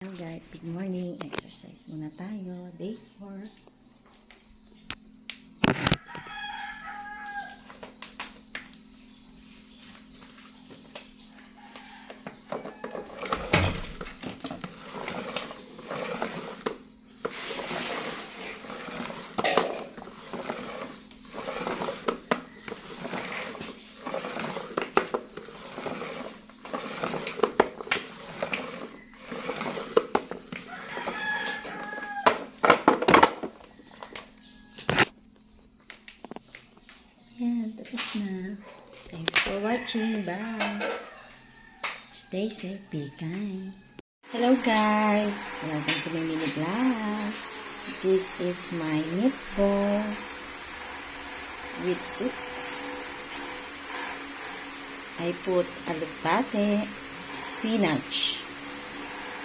Hello guys, good morning. Exercise muna tayo. Day 4. Yan, tapos na. Thanks for watching. Bye. Stay safe, be kind. Hello guys, welcome to my mini vlog. This is my meatballs with soup. I put alubate, spinach,